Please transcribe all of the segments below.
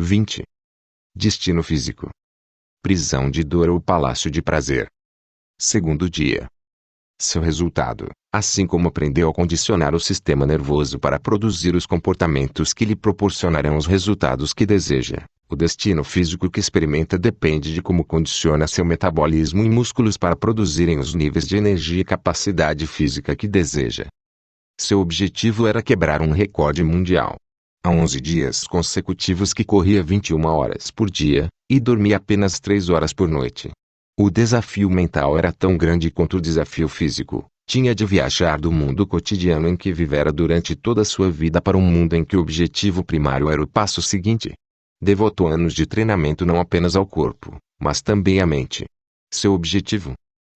20. Destino físico. Prisão de dor ou palácio de prazer. Segundo dia. Seu resultado, assim como aprendeu a condicionar o sistema nervoso para produzir os comportamentos que lhe proporcionarão os resultados que deseja, o destino físico que experimenta depende de como condiciona seu metabolismo e músculos para produzirem os níveis de energia e capacidade física que deseja. Seu objetivo era quebrar um recorde mundial. Há 11 dias consecutivos que corria 21 horas por dia, e dormia apenas 3 horas por noite. O desafio mental era tão grande quanto o desafio físico. Tinha de viajar do mundo cotidiano em que vivera durante toda a sua vida para um mundo em que o objetivo primário era o passo seguinte. Devotou anos de treinamento não apenas ao corpo, mas também à mente. Seu objetivo?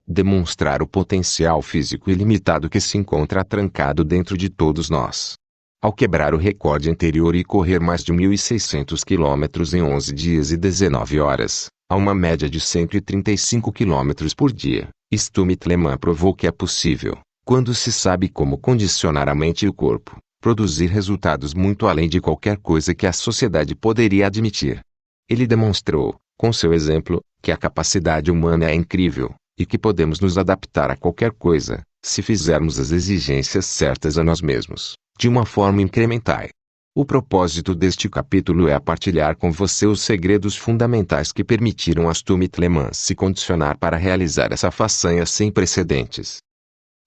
Demonstrar o potencial físico ilimitado que se encontra atrancado dentro de todos nós. Ao quebrar o recorde anterior e correr mais de 1.600 quilômetros em 11 dias e 19 horas, a uma média de 135 quilômetros por dia, Stumit Lehmann provou que é possível, quando se sabe como condicionar a mente e o corpo, produzir resultados muito além de qualquer coisa que a sociedade poderia admitir. Ele demonstrou, com seu exemplo, que a capacidade humana é incrível, e que podemos nos adaptar a qualquer coisa, se fizermos as exigências certas a nós mesmos, de uma forma incremental. O propósito deste capítulo é partilhar com você os segredos fundamentais que permitiram a Stumit Lehmann se condicionar para realizar essa façanha sem precedentes.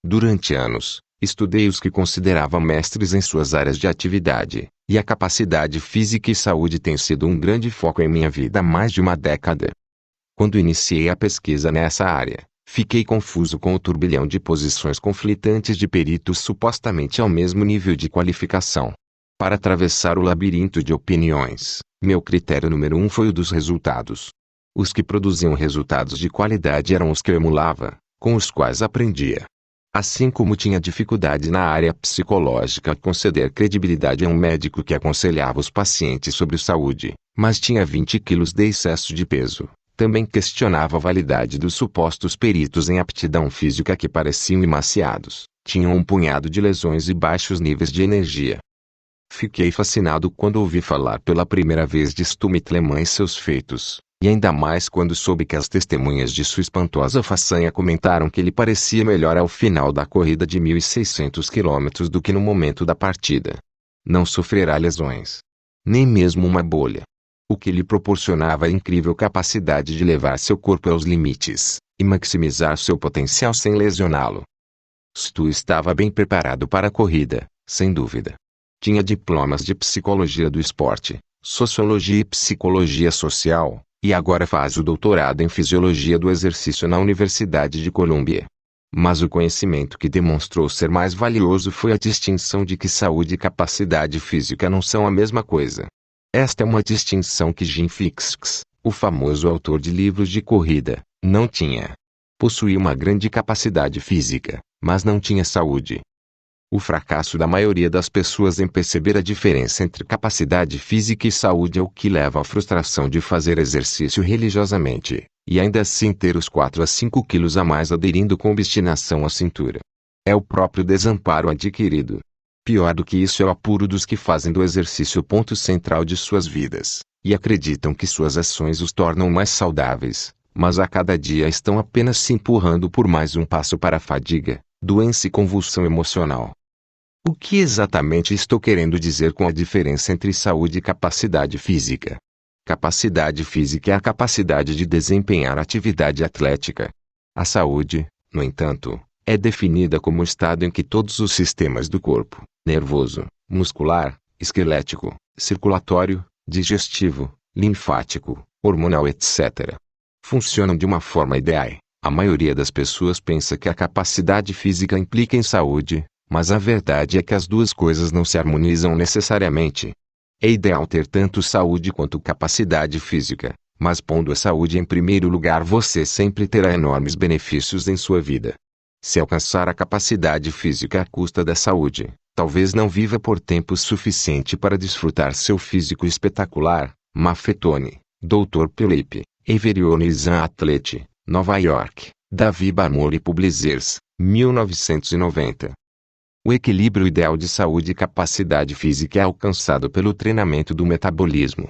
Durante anos, estudei os que considerava mestres em suas áreas de atividade, e a capacidade física e saúde tem sido um grande foco em minha vida há mais de uma década. Quando iniciei a pesquisa nessa área, fiquei confuso com o turbilhão de posições conflitantes de peritos supostamente ao mesmo nível de qualificação. Para atravessar o labirinto de opiniões, meu critério número 1 foi o dos resultados. Os que produziam resultados de qualidade eram os que eu emulava, com os quais aprendia. Assim como tinha dificuldade na área psicológica conceder credibilidade a um médico que aconselhava os pacientes sobre saúde, mas tinha 20 quilos de excesso de peso, também questionava a validade dos supostos peritos em aptidão física que pareciam emaciados, tinham um punhado de lesões e baixos níveis de energia. Fiquei fascinado quando ouvi falar pela primeira vez de Stumit Lehmann e seus feitos, e ainda mais quando soube que as testemunhas de sua espantosa façanha comentaram que ele parecia melhor ao final da corrida de 1.600 quilômetros do que no momento da partida. Não sofrerá lesões. Nem mesmo uma bolha. O que lhe proporcionava a incrível capacidade de levar seu corpo aos limites, e maximizar seu potencial sem lesioná-lo. Stu estava bem preparado para a corrida, sem dúvida. Tinha diplomas de psicologia do esporte, sociologia e psicologia social, e agora faz o doutorado em fisiologia do exercício na Universidade de Colômbia. Mas o conhecimento que demonstrou ser mais valioso foi a distinção de que saúde e capacidade física não são a mesma coisa. Esta é uma distinção que Jim Fixx, o famoso autor de livros de corrida, não tinha. Possuía uma grande capacidade física, mas não tinha saúde. O fracasso da maioria das pessoas em perceber a diferença entre capacidade física e saúde é o que leva à frustração de fazer exercício religiosamente, e ainda assim ter os 4 a 5 quilos a mais aderindo com obstinação à cintura. É o próprio desamparo adquirido. Pior do que isso é o apuro dos que fazem do exercício o ponto central de suas vidas, e acreditam que suas ações os tornam mais saudáveis, mas a cada dia estão apenas se empurrando por mais um passo para a fadiga, doença e convulsão emocional. O que exatamente estou querendo dizer com a diferença entre saúde e capacidade física? Capacidade física é a capacidade de desempenhar atividade atlética. A saúde, no entanto, é definida como o estado em que todos os sistemas do corpo, nervoso, muscular, esquelético, circulatório, digestivo, linfático, hormonal etc., funcionam de uma forma ideal. A maioria das pessoas pensa que a capacidade física implica em saúde, mas a verdade é que as duas coisas não se harmonizam necessariamente. É ideal ter tanto saúde quanto capacidade física, mas pondo a saúde em primeiro lugar você sempre terá enormes benefícios em sua vida. Se alcançar a capacidade física à custa da saúde, talvez não viva por tempo suficiente para desfrutar seu físico espetacular. Maffetone, Dr. Philippe, Everionizan Atlete, Nova York, Davi Barmore e Publishers, 1990. O equilíbrio ideal de saúde e capacidade física é alcançado pelo treinamento do metabolismo.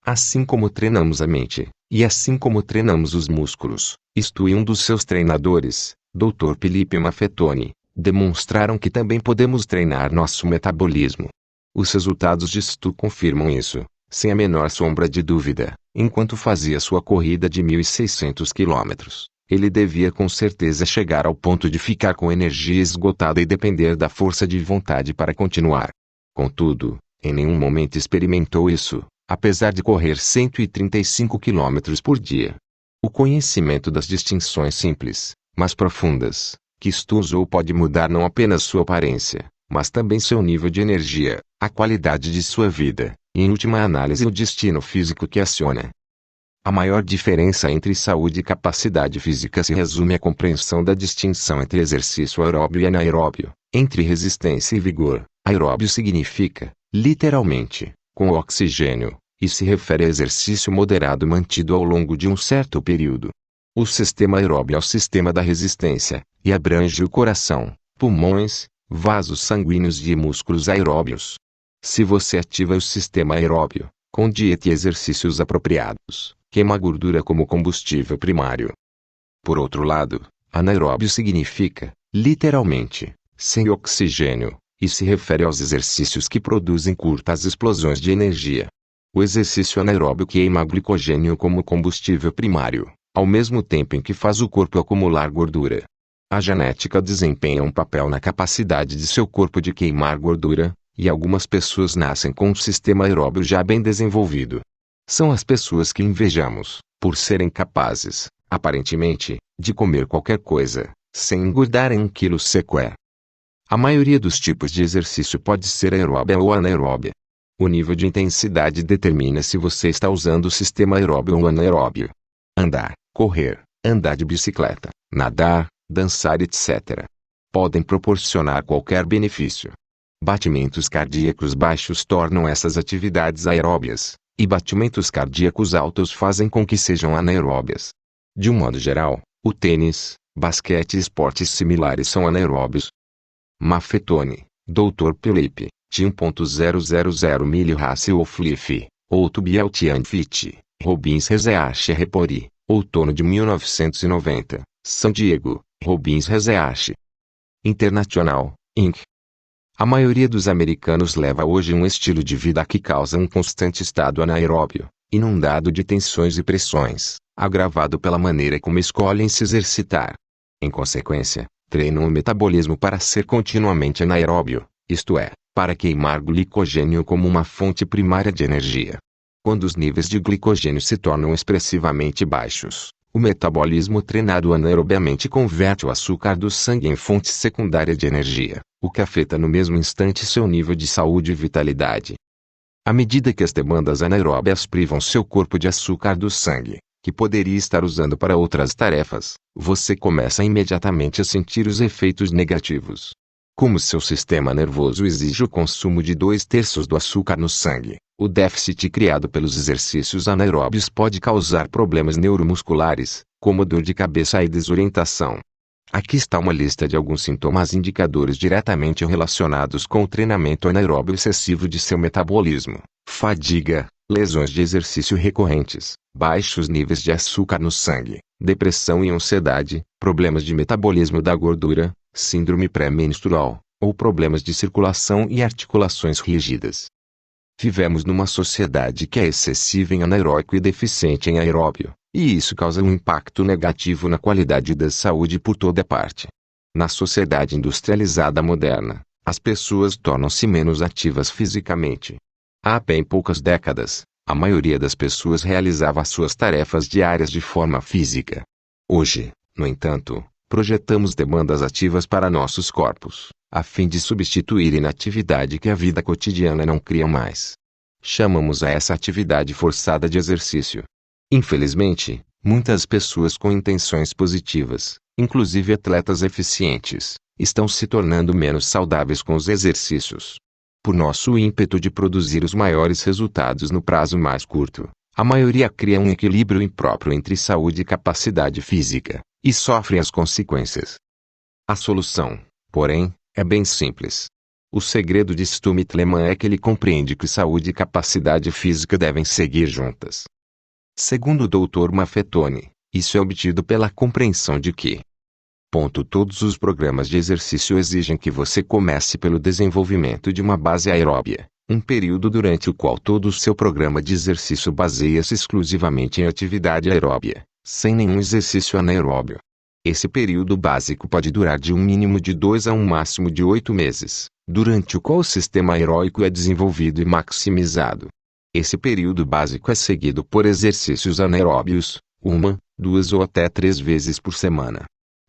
Assim como treinamos a mente, e assim como treinamos os músculos, isto e um dos seus treinadores, Dr. Felipe Maffetoni, demonstraram que também podemos treinar nosso metabolismo. Os resultados disto confirmam isso, sem a menor sombra de dúvida. Enquanto fazia sua corrida de 1.600 quilômetros, ele devia com certeza chegar ao ponto de ficar com energia esgotada e depender da força de vontade para continuar. Contudo, em nenhum momento experimentou isso, apesar de correr 135 quilômetros por dia. O conhecimento das distinções simples, mas profundas, que isto usou pode mudar não apenas sua aparência, mas também seu nível de energia, a qualidade de sua vida, e em última análise o destino físico que aciona. A maior diferença entre saúde e capacidade física se resume à compreensão da distinção entre exercício aeróbio e anaeróbio, entre resistência e vigor. Aeróbio significa, literalmente, com oxigênio, e se refere a exercício moderado mantido ao longo de um certo período. O sistema aeróbio é o sistema da resistência, e abrange o coração, pulmões, vasos sanguíneos e músculos aeróbios. Se você ativa o sistema aeróbio, com dieta e exercícios apropriados, queima a gordura como combustível primário. Por outro lado, anaeróbio significa, literalmente, sem oxigênio, e se refere aos exercícios que produzem curtas explosões de energia. O exercício anaeróbio queima glicogênio como combustível primário, ao mesmo tempo em que faz o corpo acumular gordura. A genética desempenha um papel na capacidade de seu corpo de queimar gordura, e algumas pessoas nascem com um sistema aeróbio já bem desenvolvido. São as pessoas que invejamos, por serem capazes, aparentemente, de comer qualquer coisa, sem engordarem 1 quilo sequer. A maioria dos tipos de exercício pode ser aeróbia ou anaeróbia. O nível de intensidade determina se você está usando o sistema aeróbio ou anaeróbio. Andar, correr, andar de bicicleta, nadar, dançar etc. podem proporcionar qualquer benefício. Batimentos cardíacos baixos tornam essas atividades aeróbias, e batimentos cardíacos altos fazem com que sejam anaeróbias. De um modo geral, o tênis, basquete e esportes similares são anaeróbios. Maffetoni, Dr. Felipe, T1.000 mili-race ou Fliff, ou Tubieltian Fit, Robbins Research Repori, outono de 1990, San Diego, Robbins Research International, Inc. A maioria dos americanos leva hoje um estilo de vida que causa um constante estado anaeróbio, inundado de tensões e pressões, agravado pela maneira como escolhem se exercitar. Em consequência, treinam o metabolismo para ser continuamente anaeróbio, isto é, para queimar glicogênio como uma fonte primária de energia. Quando os níveis de glicogênio se tornam expressivamente baixos, o metabolismo treinado anaerobiamente converte o açúcar do sangue em fonte secundária de energia, o que afeta no mesmo instante seu nível de saúde e vitalidade. À medida que as demandas anaeróbias privam seu corpo de açúcar do sangue, que poderia estar usando para outras tarefas, você começa imediatamente a sentir os efeitos negativos. Como seu sistema nervoso exige o consumo de 2/3 do açúcar no sangue, o déficit criado pelos exercícios anaeróbios pode causar problemas neuromusculares, como dor de cabeça e desorientação. Aqui está uma lista de alguns sintomas indicadores diretamente relacionados com o treinamento anaeróbio excessivo de seu metabolismo: fadiga, lesões de exercício recorrentes, baixos níveis de açúcar no sangue, depressão e ansiedade, problemas de metabolismo da gordura, síndrome pré-menstrual, ou problemas de circulação e articulações rígidas. Vivemos numa sociedade que é excessiva em anaeróbico e deficiente em aeróbio, e isso causa um impacto negativo na qualidade da saúde por toda parte. Na sociedade industrializada moderna, as pessoas tornam-se menos ativas fisicamente. Há bem poucas décadas, a maioria das pessoas realizava suas tarefas diárias de forma física. Hoje, no entanto, projetamos demandas ativas para nossos corpos, a fim de substituir inatividade que a vida cotidiana não cria mais. Chamamos a essa atividade forçada de exercício. Infelizmente, muitas pessoas com intenções positivas, inclusive atletas eficientes, estão se tornando menos saudáveis com os exercícios. Por nosso ímpeto de produzir os maiores resultados no prazo mais curto, a maioria cria um equilíbrio impróprio entre saúde e capacidade física, e sofre as consequências. A solução, porém, é bem simples. O segredo de Stumit Lehmann é que ele compreende que saúde e capacidade física devem seguir juntas. Segundo o Dr. Maffetone, isso é obtido pela compreensão de que todos os programas de exercício exigem que você comece pelo desenvolvimento de uma base aeróbia, um período durante o qual todo o seu programa de exercício baseia-se exclusivamente em atividade aeróbia, sem nenhum exercício anaeróbio. Esse período básico pode durar de um mínimo de 2 a um máximo de 8 meses, durante o qual o sistema aeróbico é desenvolvido e maximizado. Esse período básico é seguido por exercícios anaeróbios, 1, 2 ou até 3 vezes por semana.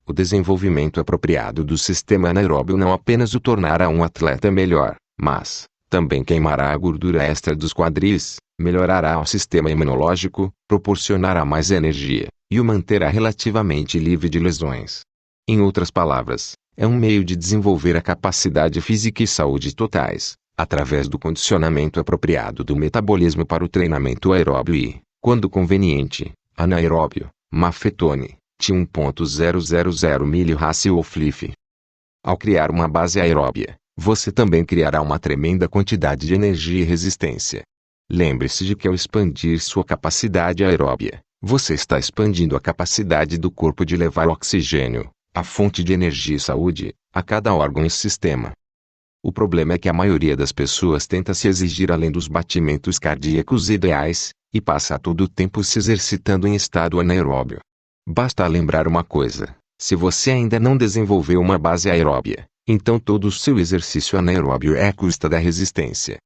O desenvolvimento apropriado do sistema anaeróbio não apenas o tornará um atleta melhor, mas também queimará a gordura extra dos quadris, melhorará o sistema imunológico, proporcionará mais energia, e o manterá relativamente livre de lesões. Em outras palavras, é um meio de desenvolver a capacidade física e saúde totais, através do condicionamento apropriado do metabolismo para o treinamento aeróbio e, quando conveniente, anaeróbio. Maffetone, T1.000 mili-Hasse ou FLIF. Ao criar uma base aeróbia, você também criará uma tremenda quantidade de energia e resistência. Lembre-se de que ao expandir sua capacidade aeróbia, você está expandindo a capacidade do corpo de levar oxigênio, a fonte de energia e saúde, a cada órgão e sistema. O problema é que a maioria das pessoas tenta se exigir além dos batimentos cardíacos ideais, e passa todo o tempo se exercitando em estado anaeróbio. Basta lembrar uma coisa: se você ainda não desenvolveu uma base aeróbia, então todo o seu exercício anaeróbio é à custa da resistência.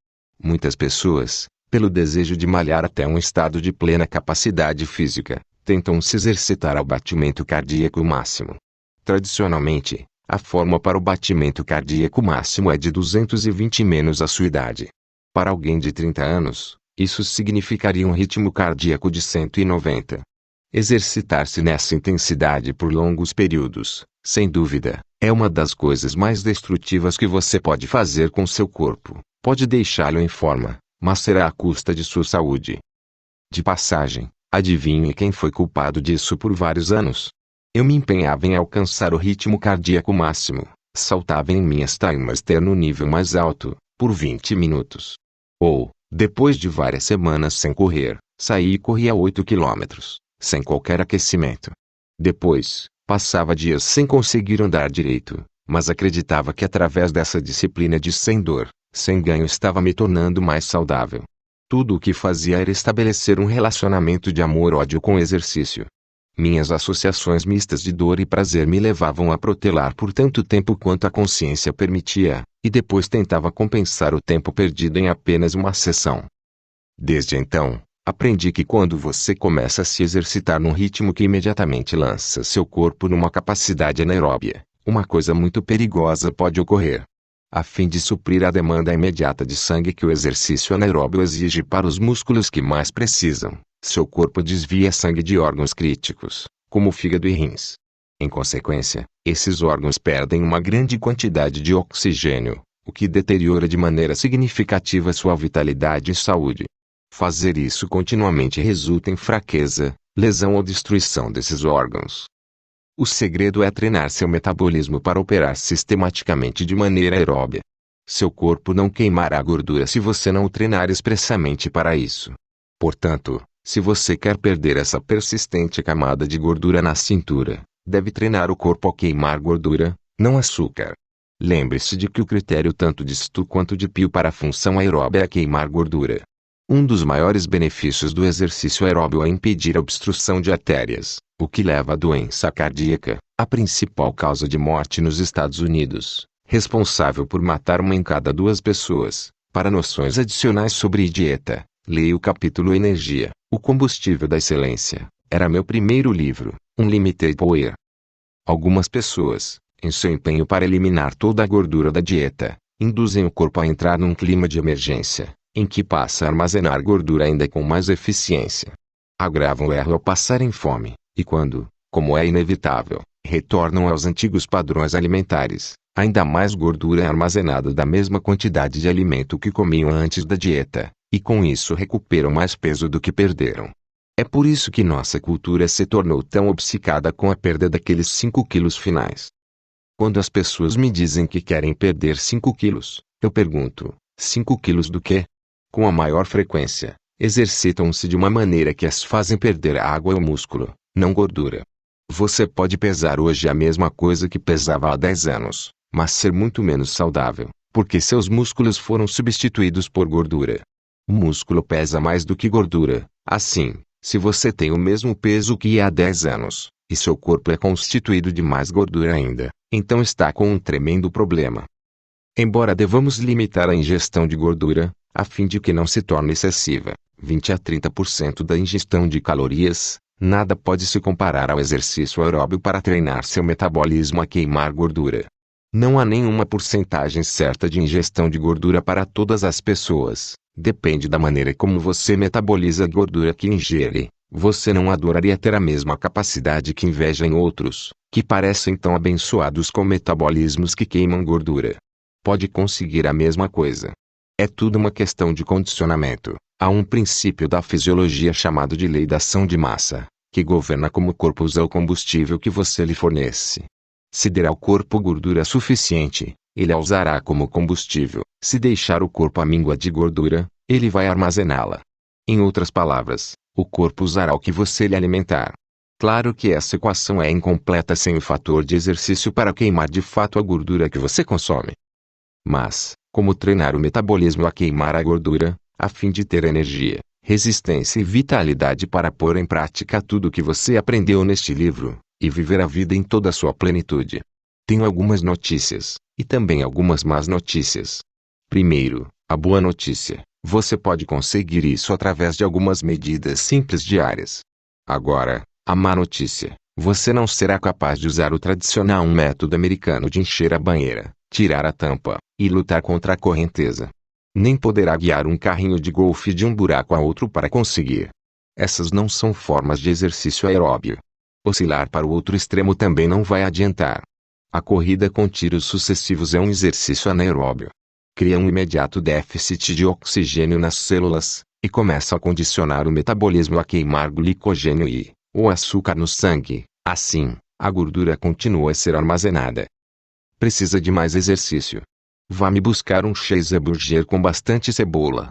Muitas pessoas, pelo desejo de malhar até um estado de plena capacidade física, tentam se exercitar ao batimento cardíaco máximo. Tradicionalmente, a fórmula para o batimento cardíaco máximo é de 220 menos a sua idade. Para alguém de 30 anos, isso significaria um ritmo cardíaco de 190. Exercitar-se nessa intensidade por longos períodos, sem dúvida, é uma das coisas mais destrutivas que você pode fazer com seu corpo. Pode deixá-lo em forma, mas será à custa de sua saúde. De passagem, adivinhe quem foi culpado disso por vários anos? Eu me empenhava em alcançar o ritmo cardíaco máximo, saltava em minhas timemaster no nível mais alto, por 20 minutos. Ou, depois de várias semanas sem correr, saí e corria 8 quilômetros, sem qualquer aquecimento. Depois, passava dias sem conseguir andar direito, mas acreditava que através dessa disciplina de sem dor, sem ganho estava me tornando mais saudável. Tudo o que fazia era estabelecer um relacionamento de amor-ódio com o exercício. Minhas associações mistas de dor e prazer me levavam a protelar por tanto tempo quanto a consciência permitia, e depois tentava compensar o tempo perdido em apenas uma sessão. Desde então, aprendi que quando você começa a se exercitar num ritmo que imediatamente lança seu corpo numa capacidade anaeróbia, uma coisa muito perigosa pode ocorrer. A fim de suprir a demanda imediata de sangue que o exercício anaeróbio exige para os músculos que mais precisam, seu corpo desvia sangue de órgãos críticos, como o fígado e rins. Em consequência, esses órgãos perdem uma grande quantidade de oxigênio, o que deteriora de maneira significativa sua vitalidade e saúde. Fazer isso continuamente resulta em fraqueza, lesão ou destruição desses órgãos. O segredo é treinar seu metabolismo para operar sistematicamente de maneira aeróbia. Seu corpo não queimará gordura se você não o treinar expressamente para isso. Portanto, se você quer perder essa persistente camada de gordura na cintura, deve treinar o corpo a queimar gordura, não açúcar. Lembre-se de que o critério tanto de Stu quanto de Pew para a função aeróbia é queimar gordura. Um dos maiores benefícios do exercício aeróbio é impedir a obstrução de artérias, o que leva à doença cardíaca, a principal causa de morte nos Estados Unidos, responsável por matar uma em cada 2 pessoas. Para noções adicionais sobre dieta, leia o capítulo Energia, o combustível da excelência. Era meu primeiro livro, Unlimited Power. Algumas pessoas, em seu empenho para eliminar toda a gordura da dieta, induzem o corpo a entrar num clima de emergência, em que passa a armazenar gordura ainda com mais eficiência. Agravam o erro ao passarem fome, e quando, como é inevitável, retornam aos antigos padrões alimentares, ainda mais gordura é armazenada da mesma quantidade de alimento que comiam antes da dieta, e com isso recuperam mais peso do que perderam. É por isso que nossa cultura se tornou tão obcecada com a perda daqueles 5 quilos finais. Quando as pessoas me dizem que querem perder 5 quilos, eu pergunto, 5 quilos do quê? Com a maior frequência, exercitam-se de uma maneira que as fazem perder água ou músculo, não gordura. Você pode pesar hoje a mesma coisa que pesava há 10 anos, mas ser muito menos saudável, porque seus músculos foram substituídos por gordura. Músculo pesa mais do que gordura. Assim, se você tem o mesmo peso que há 10 anos, e seu corpo é constituído de mais gordura ainda, então está com um tremendo problema. Embora devamos limitar a ingestão de gordura, a fim de que não se torne excessiva, 20 a 30% da ingestão de calorias, nada pode se comparar ao exercício aeróbio para treinar seu metabolismo a queimar gordura. Não há nenhuma porcentagem certa de ingestão de gordura para todas as pessoas, depende da maneira como você metaboliza a gordura que ingere. Você não adoraria ter a mesma capacidade que inveja em outros, que parecem tão abençoados com metabolismos que queimam gordura. Pode conseguir a mesma coisa. É tudo uma questão de condicionamento. Há um princípio da fisiologia chamado de lei da ação de massa, que governa como o corpo usa o combustível que você lhe fornece. Se der ao corpo gordura suficiente, ele a usará como combustível. Se deixar o corpo à míngua de gordura, ele vai armazená-la. Em outras palavras, o corpo usará o que você lhe alimentar. Claro que essa equação é incompleta sem o fator de exercício para queimar de fato a gordura que você consome. Mas, como treinar o metabolismo a queimar a gordura, a fim de ter energia, resistência e vitalidade para pôr em prática tudo o que você aprendeu neste livro, e viver a vida em toda a sua plenitude? Tenho algumas notícias, e também algumas más notícias. Primeiro, a boa notícia: você pode conseguir isso através de algumas medidas simples diárias. Agora, a má notícia: você não será capaz de usar o tradicional método americano de encher a banheira, tirar a tampa, e lutar contra a correnteza. Nem poderá guiar um carrinho de golfe de um buraco a outro para conseguir. Essas não são formas de exercício aeróbio. Oscilar para o outro extremo também não vai adiantar. A corrida com tiros sucessivos é um exercício anaeróbio. Cria um imediato déficit de oxigênio nas células, e começa a condicionar o metabolismo a queimar glicogênio e o açúcar no sangue. Assim, a gordura continua a ser armazenada. Precisa de mais exercício? Vá me buscar um cheeseburger com bastante cebola.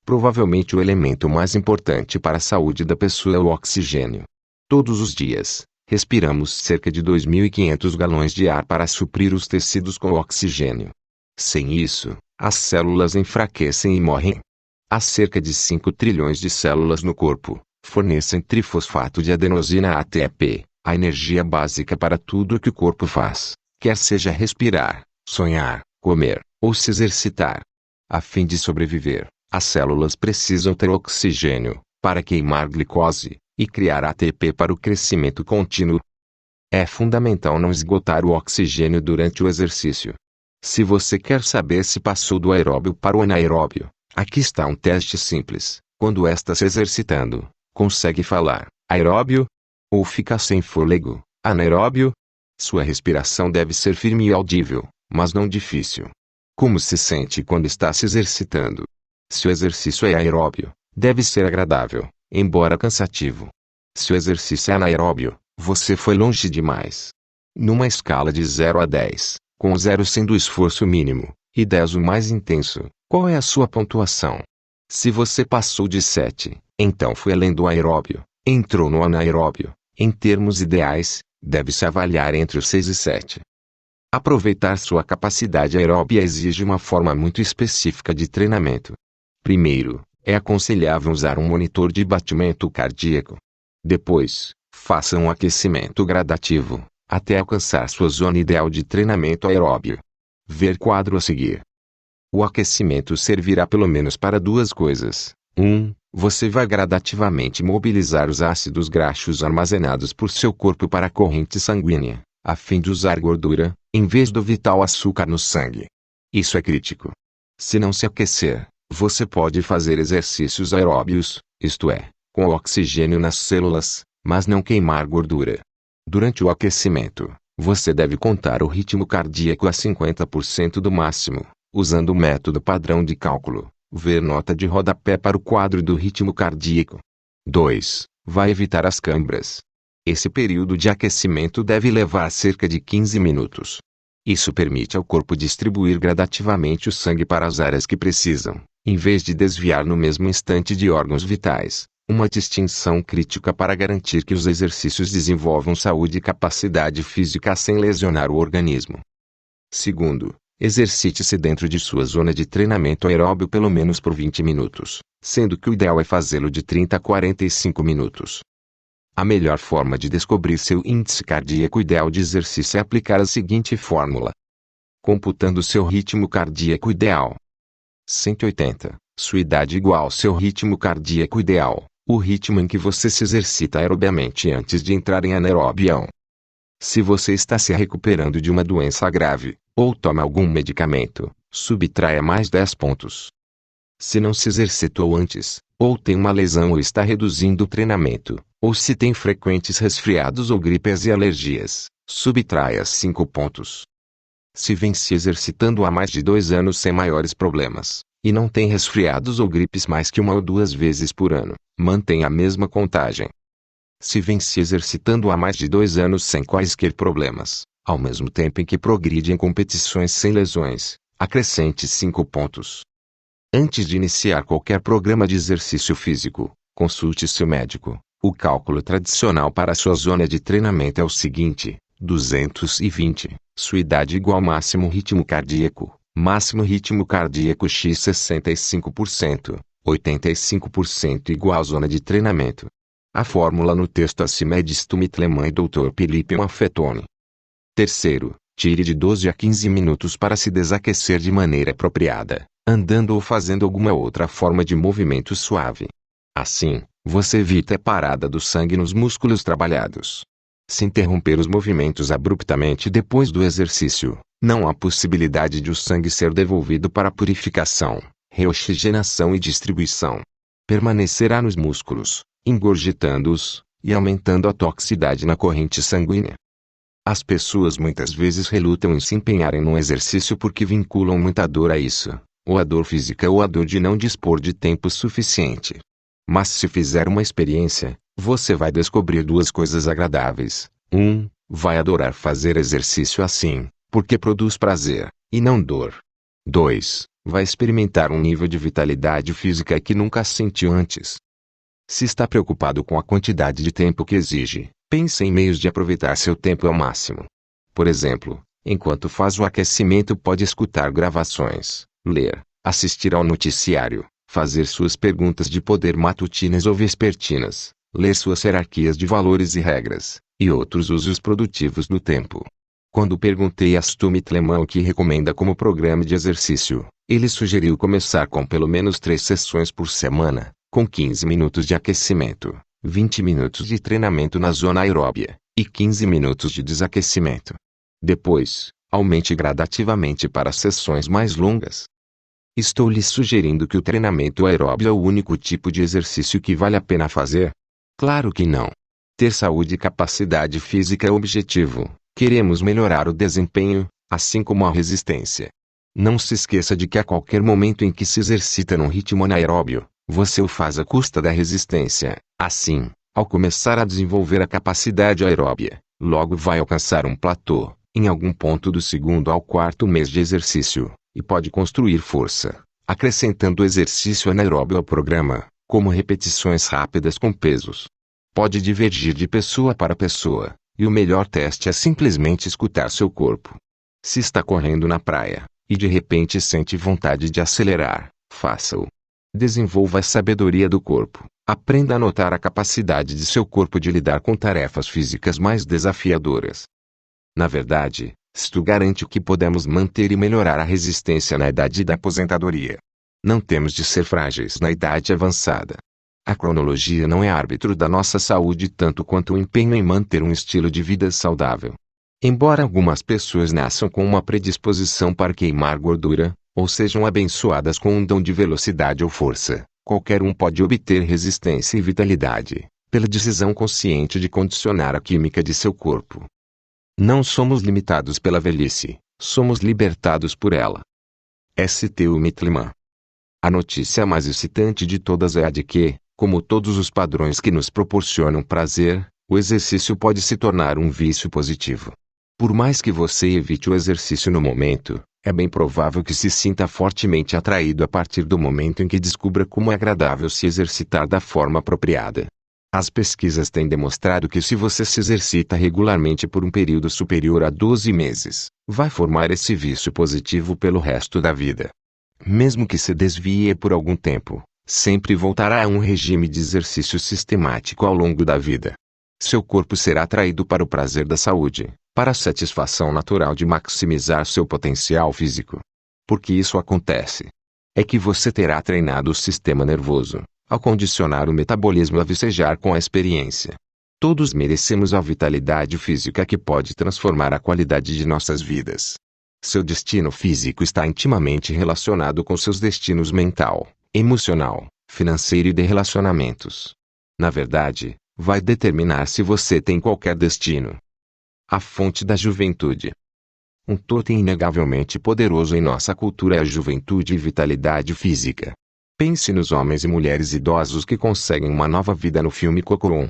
Provavelmente o elemento mais importante para a saúde da pessoa é o oxigênio. Todos os dias, respiramos cerca de 2.500 galões de ar para suprir os tecidos com oxigênio. Sem isso, as células enfraquecem e morrem. Há cerca de 5 trilhões de células no corpo, fornecem trifosfato de adenosina ATP, a energia básica para tudo o que o corpo faz, quer seja respirar, sonhar, comer, ou se exercitar. A fim de sobreviver, as células precisam ter oxigênio, para queimar glicose, e criar ATP para o crescimento contínuo. É fundamental não esgotar o oxigênio durante o exercício. Se você quer saber se passou do aeróbio para o anaeróbio, aqui está um teste simples. Quando está se exercitando, consegue falar aeróbio? Ou fica sem fôlego, anaeróbio? Sua respiração deve ser firme e audível, mas não difícil. Como se sente quando está se exercitando? Se o exercício é aeróbio, deve ser agradável, embora cansativo. Se o exercício é anaeróbio, você foi longe demais. Numa escala de 0 a 10, com 0 sendo o esforço mínimo, e 10 o mais intenso, qual é a sua pontuação? Se você passou de 7, então foi além do aeróbio, entrou no anaeróbio. Em termos ideais, deve-se avaliar entre os 6 e 7. Aproveitar sua capacidade aeróbia exige uma forma muito específica de treinamento. Primeiro, é aconselhável usar um monitor de batimento cardíaco. Depois, faça um aquecimento gradativo, até alcançar sua zona ideal de treinamento aeróbio. Ver quadro a seguir. O aquecimento servirá pelo menos para duas coisas. 1. Você vai gradativamente mobilizar os ácidos graxos armazenados por seu corpo para a corrente sanguínea, a fim de usar gordura, em vez do vital açúcar no sangue. Isso é crítico. Se não se aquecer, você pode fazer exercícios aeróbios, isto é, com oxigênio nas células, mas não queimar gordura. Durante o aquecimento, você deve contar o ritmo cardíaco a 50% do máximo, usando o método padrão de cálculo. Ver nota de rodapé para o quadro do ritmo cardíaco. 2. Vai evitar as câimbras. Esse período de aquecimento deve levar cerca de 15 minutos. Isso permite ao corpo distribuir gradativamente o sangue para as áreas que precisam, em vez de desviar no mesmo instante de órgãos vitais. Uma distinção crítica para garantir que os exercícios desenvolvam saúde e capacidade física sem lesionar o organismo. Segundo, exercite-se dentro de sua zona de treinamento aeróbio pelo menos por 20 minutos, sendo que o ideal é fazê-lo de 30 a 45 minutos. A melhor forma de descobrir seu índice cardíaco ideal de exercício é aplicar a seguinte fórmula. Computando seu ritmo cardíaco ideal. 180. Sua idade igual ao seu ritmo cardíaco ideal, o ritmo em que você se exercita aerobiamente antes de entrar em anaerobião. Se você está se recuperando de uma doença grave, ou toma algum medicamento, subtraia mais 10 pontos. Se não se exercitou antes, ou tem uma lesão ou está reduzindo o treinamento, ou se tem frequentes resfriados ou gripes e alergias, subtraia 5 pontos. Se vem se exercitando há mais de 2 anos sem maiores problemas, e não tem resfriados ou gripes mais que 1 ou 2 vezes por ano, mantenha a mesma contagem. Se vem se exercitando há mais de 2 anos sem quaisquer problemas, ao mesmo tempo em que progride em competições sem lesões, acrescente 5 pontos. Antes de iniciar qualquer programa de exercício físico, consulte seu médico. O cálculo tradicional para sua zona de treinamento é o seguinte: 220, sua idade igual máximo ritmo cardíaco x 65%, 85% igual zona de treinamento. A fórmula no texto acima é de Stumitleman e Dr. Philippe Maffetone. Terceiro, tire de 12 a 15 minutos para se desaquecer de maneira apropriada, andando ou fazendo alguma outra forma de movimento suave. Assim, você evita a parada do sangue nos músculos trabalhados. Se interromper os movimentos abruptamente depois do exercício, não há possibilidade de o sangue ser devolvido para purificação, reoxigenação e distribuição. Permanecerá nos músculos, engurgitando-os, e aumentando a toxicidade na corrente sanguínea. As pessoas muitas vezes relutam em se empenharem num exercício porque vinculam muita dor a isso, ou a dor física ou a dor de não dispor de tempo suficiente. Mas se fizer uma experiência, você vai descobrir duas coisas agradáveis. 1. Vai adorar fazer exercício assim, porque produz prazer, e não dor. 2. Vai experimentar um nível de vitalidade física que nunca sentiu antes. Se está preocupado com a quantidade de tempo que exige, pense em meios de aproveitar seu tempo ao máximo. Por exemplo, enquanto faz o aquecimento pode escutar gravações, ler, assistir ao noticiário, fazer suas perguntas de poder matutinas ou vespertinas, ler suas hierarquias de valores e regras, e outros usos produtivos do tempo. Quando perguntei a Stumitleman o que recomenda como programa de exercício, ele sugeriu começar com pelo menos 3 sessões por semana, com 15 minutos de aquecimento, 20 minutos de treinamento na zona aeróbia, e 15 minutos de desaquecimento. Depois, aumente gradativamente para sessões mais longas. Estou lhe sugerindo que o treinamento aeróbio é o único tipo de exercício que vale a pena fazer? Claro que não. Ter saúde e capacidade física é o objetivo. Queremos melhorar o desempenho, assim como a resistência. Não se esqueça de que a qualquer momento em que se exercita num ritmo anaeróbio, você o faz à custa da resistência. Assim, ao começar a desenvolver a capacidade aeróbia, logo vai alcançar um platô, em algum ponto do 2º ao 4º mês de exercício, e pode construir força, acrescentando exercício anaeróbio ao programa, como repetições rápidas com pesos. Pode divergir de pessoa para pessoa, e o melhor teste é simplesmente escutar seu corpo. Se está correndo na praia, e de repente sente vontade de acelerar, faça-o. Desenvolva a sabedoria do corpo. Aprenda a notar a capacidade de seu corpo de lidar com tarefas físicas mais desafiadoras. Na verdade, isto garante que podemos manter e melhorar a resistência na idade da aposentadoria. Não temos de ser frágeis na idade avançada. A cronologia não é árbitro da nossa saúde tanto quanto o empenho em manter um estilo de vida saudável. Embora algumas pessoas nasçam com uma predisposição para queimar gordura, ou sejam abençoadas com um dom de velocidade ou força, qualquer um pode obter resistência e vitalidade, pela decisão consciente de condicionar a química de seu corpo. Não somos limitados pela velhice, somos libertados por ela. Stumitleman. A notícia mais excitante de todas é a de que, como todos os padrões que nos proporcionam prazer, O exercício pode se tornar um vício positivo. Por mais que você evite o exercício no momento, é bem provável que se sinta fortemente atraído a partir do momento em que descubra como é agradável se exercitar da forma apropriada. As pesquisas têm demonstrado que se você se exercita regularmente por um período superior a 12 meses, vai formar esse vício positivo pelo resto da vida. Mesmo que se desvie por algum tempo, sempre voltará a um regime de exercício sistemático ao longo da vida. Seu corpo será atraído para o prazer da saúde, para a satisfação natural de maximizar seu potencial físico. Por que isso acontece? É que você terá treinado o sistema nervoso, ao condicionar o metabolismo a vicejar com a experiência. Todos merecemos a vitalidade física que pode transformar a qualidade de nossas vidas. Seu destino físico está intimamente relacionado com seus destinos mental, emocional, financeiro e de relacionamentos. Na verdade, vai determinar se você tem qualquer destino. A fonte da juventude. Um totem inegavelmente poderoso em nossa cultura é a juventude e vitalidade física. Pense nos homens e mulheres idosos que conseguem uma nova vida no filme Cocoon.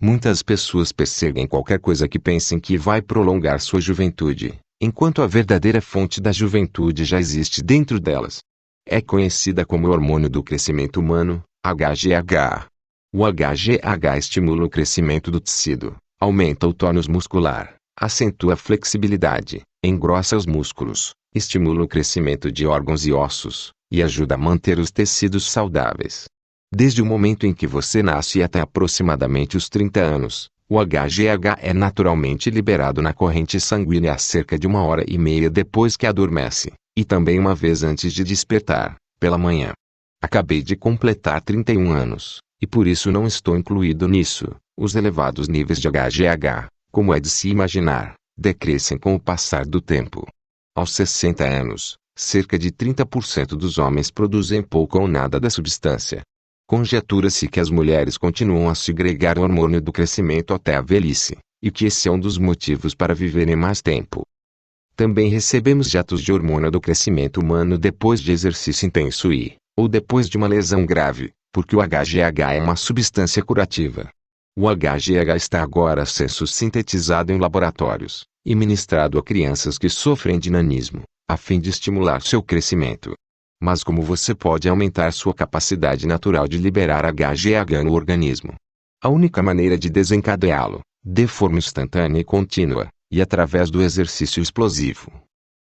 Muitas pessoas perseguem qualquer coisa que pensem que vai prolongar sua juventude, enquanto a verdadeira fonte da juventude já existe dentro delas. É conhecida como o hormônio do crescimento humano, HGH. O HGH estimula o crescimento do tecido, aumenta o tônus muscular, acentua a flexibilidade, engrossa os músculos, estimula o crescimento de órgãos e ossos, e ajuda a manter os tecidos saudáveis. Desde o momento em que você nasce até aproximadamente os 30 anos, o HGH é naturalmente liberado na corrente sanguínea a cerca de 1h30 depois que adormece, e também uma vez antes de despertar, pela manhã. Acabei de completar 31 anos, e por isso não estou incluído nisso. Os elevados níveis de HGH, como é de se imaginar, decrescem com o passar do tempo. Aos 60 anos, cerca de 30% dos homens produzem pouco ou nada da substância. Conjetura-se que as mulheres continuam a segregar o hormônio do crescimento até a velhice, e que esse é um dos motivos para viverem mais tempo. Também recebemos jatos de hormônio do crescimento humano depois de exercício intenso ou depois de uma lesão grave, porque o HGH é uma substância curativa. O HGH está agora sendo sintetizado em laboratórios, e ministrado a crianças que sofrem de nanismo, a fim de estimular seu crescimento. Mas como você pode aumentar sua capacidade natural de liberar HGH no organismo? A única maneira de desencadeá-lo, de forma instantânea e contínua, e através do exercício explosivo.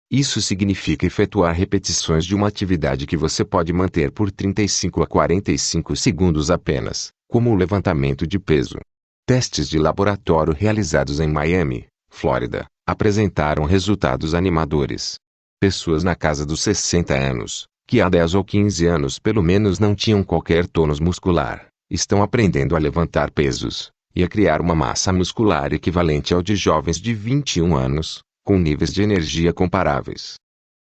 Isso significa efetuar repetições de uma atividade que você pode manter por 35 a 45 segundos apenas, como o levantamento de peso. Testes de laboratório realizados em Miami, Flórida, apresentaram resultados animadores. Pessoas na casa dos 60 anos, que há 10 ou 15 anos pelo menos não tinham qualquer tônus muscular, estão aprendendo a levantar pesos, e a criar uma massa muscular equivalente ao de jovens de 21 anos, com níveis de energia comparáveis.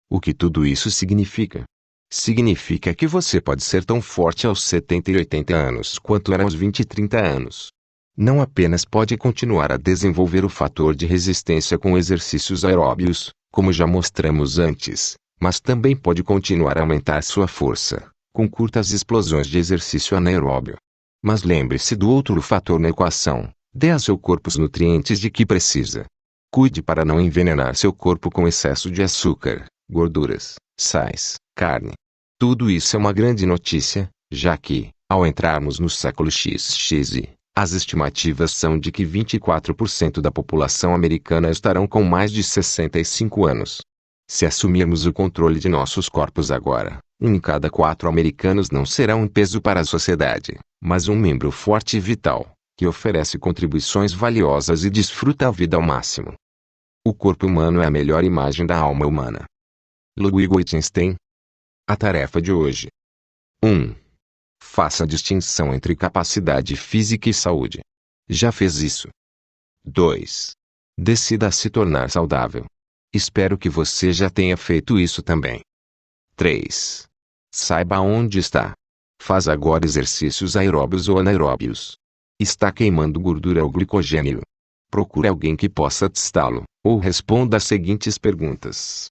O que tudo isso significa? Significa que você pode ser tão forte aos 70 e 80 anos quanto era aos 20 e 30 anos. Não apenas pode continuar a desenvolver o fator de resistência com exercícios aeróbios, como já mostramos antes, mas também pode continuar a aumentar sua força, com curtas explosões de exercício anaeróbio. Mas lembre-se do outro fator na equação: dê a seu corpo os nutrientes de que precisa. Cuide para não envenenar seu corpo com excesso de açúcar, gorduras, sais, carne. Tudo isso é uma grande notícia, já que, ao entrarmos no século XX, as estimativas são de que 24% da população americana estarão com mais de 65 anos. Se assumirmos o controle de nossos corpos agora, um em cada 4 americanos não será um peso para a sociedade, mas um membro forte e vital, que oferece contribuições valiosas e desfruta a vida ao máximo. O corpo humano é a melhor imagem da alma humana. Ludwig Wittgenstein. A tarefa de hoje. 1. Faça a distinção entre capacidade física e saúde. Já fez isso? 2. Decida se tornar saudável. Espero que você já tenha feito isso também. 3. Saiba onde está. Faz agora exercícios aeróbios ou anaeróbios. Está queimando gordura ou glicogênio? Procure alguém que possa testá-lo, ou responda as seguintes perguntas.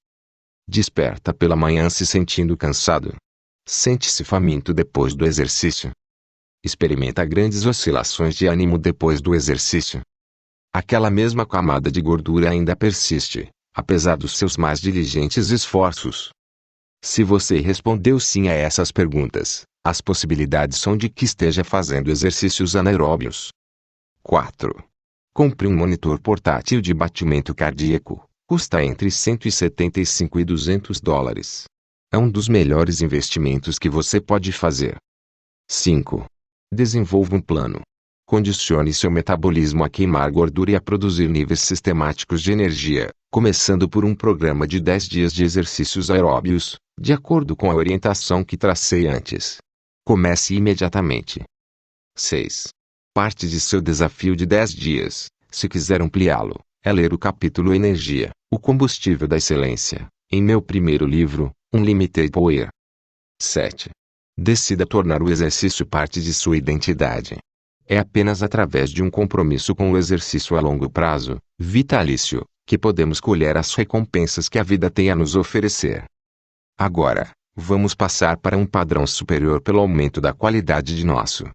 Desperta pela manhã se sentindo cansado? Sente-se faminto depois do exercício? experimenta grandes oscilações de ânimo depois do exercício. Aquela mesma camada de gordura ainda persiste, apesar dos seus mais diligentes esforços. Se você respondeu sim a essas perguntas, as possibilidades são de que esteja fazendo exercícios anaeróbios. 4. Compre um monitor portátil de batimento cardíaco. Custa entre $175 e $200. É um dos melhores investimentos que você pode fazer. 5. Desenvolva um plano. Condicione seu metabolismo a queimar gordura e a produzir níveis sistemáticos de energia, começando por um programa de 10 dias de exercícios aeróbios, de acordo com a orientação que tracei antes. Comece imediatamente. 6. Parte de seu desafio de 10 dias, se quiser ampliá-lo, é ler o capítulo Energia, o combustível da excelência, em meu primeiro livro, Unlimited Power. 7. Decida tornar o exercício parte de sua identidade. É apenas através de um compromisso com o exercício a longo prazo, vitalício, que podemos colher as recompensas que a vida tem a nos oferecer. Agora, vamos passar para um padrão superior pelo aumento da qualidade de nosso